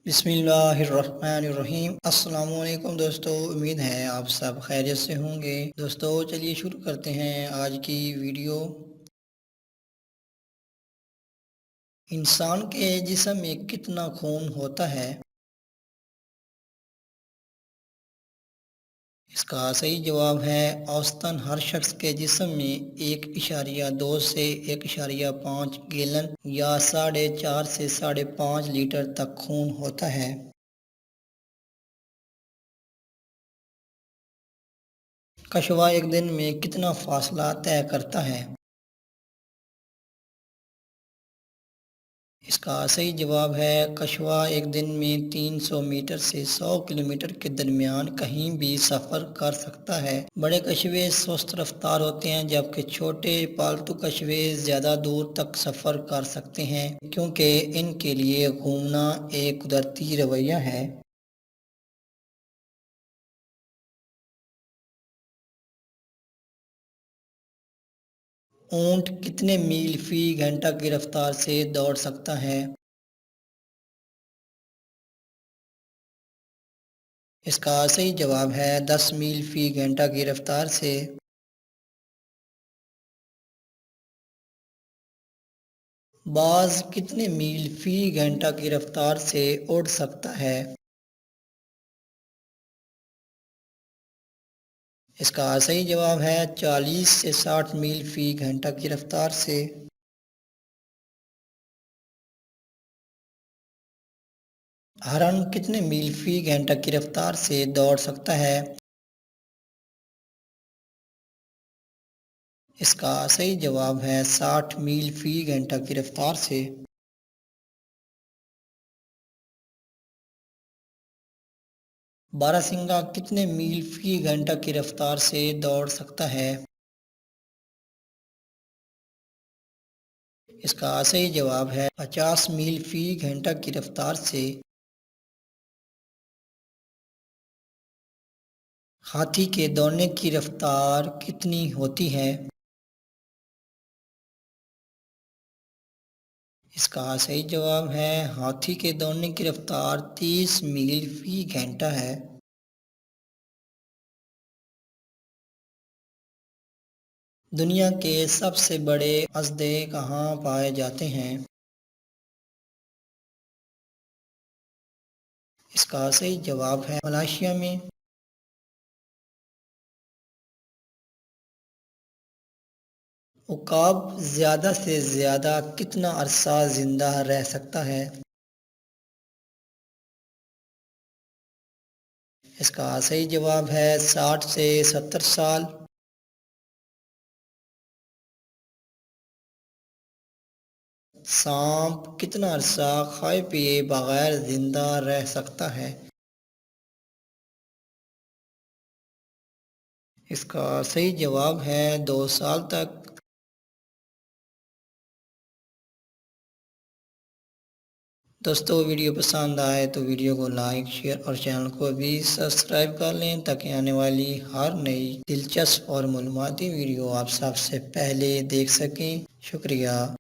بسم اللہ الرحمن الرحیم۔ السلام علیکم دوستو، امید ہے آپ سب خیریت سے ہوں گے۔ دوستو چلیے شروع کرتے ہیں آج کی ویڈیو۔ انسان کے جسم میں کتنا خون ہوتا ہے؟ اس کا صحیح جواب ہے اوسطاً ہر شخص کے جسم میں 1.2 سے 1.5 گیلن یا 4.5 سے 5.5 لیٹر تک خون ہوتا ہے۔ کشوا ایک دن میں کتنا فاصلہ طے کرتا ہے؟ اس کا صحیح جواب ہے کشوا ایک دن میں 300 میٹر سے 100 کلومیٹر کے درمیان کہیں بھی سفر کر سکتا ہے۔ بڑے کشوے سست رفتار ہوتے ہیں جبکہ چھوٹے پالتو کشوے زیادہ دور تک سفر کر سکتے ہیں کیونکہ ان کے لیے گھومنا ایک قدرتی رویہ ہے۔ اونٹ کتنے میل فی گھنٹہ کی رفتار سے دوڑ سکتا ہے؟ اس کا صحیح جواب ہے 10 میل فی گھنٹہ کی رفتار سے۔ باز کتنے میل فی گھنٹہ کی رفتار سے اڑ سکتا ہے؟ اس کا صحیح جواب ہے 40 سے 60 میل فی گھنٹہ کی رفتار سے۔ ہرن کتنے میل فی گھنٹہ کی رفتار سے دوڑ سکتا ہے؟ اس کا صحیح جواب ہے 60 میل فی گھنٹہ کی رفتار سے۔ باراسنگا کتنے میل فی گھنٹہ کی رفتار سے دوڑ سکتا ہے؟ اس کا صحیح جواب ہے 50 میل فی گھنٹہ کی رفتار سے۔ ہاتھی کے دوڑنے کی رفتار کتنی ہوتی ہے؟ اس کا صحیح جواب ہے ہاتھی کے دوڑنے کی رفتار 30 میل فی گھنٹہ ہے۔ دنیا کے سب سے بڑے اژدھے کہاں پائے جاتے ہیں؟ اس کا صحیح جواب ہے ملائیشیا میں۔ عقاب زیادہ سے زیادہ کتنا عرصہ زندہ رہ سکتا ہے؟ اس کا صحیح جواب ہے 60 سے 70 سال۔ سانپ کتنا عرصہ کھائے پیے بغیر زندہ رہ سکتا ہے؟ اس کا صحیح جواب ہے 2 سال تک۔ دوستو ویڈیو پسند آئے تو ویڈیو کو لائک شیئر اور چینل کو بھی سبسکرائب کر لیں تاکہ آنے والی ہر نئی دلچسپ اور معلوماتی ویڈیو آپ سب سے پہلے دیکھ سکیں۔ شکریہ۔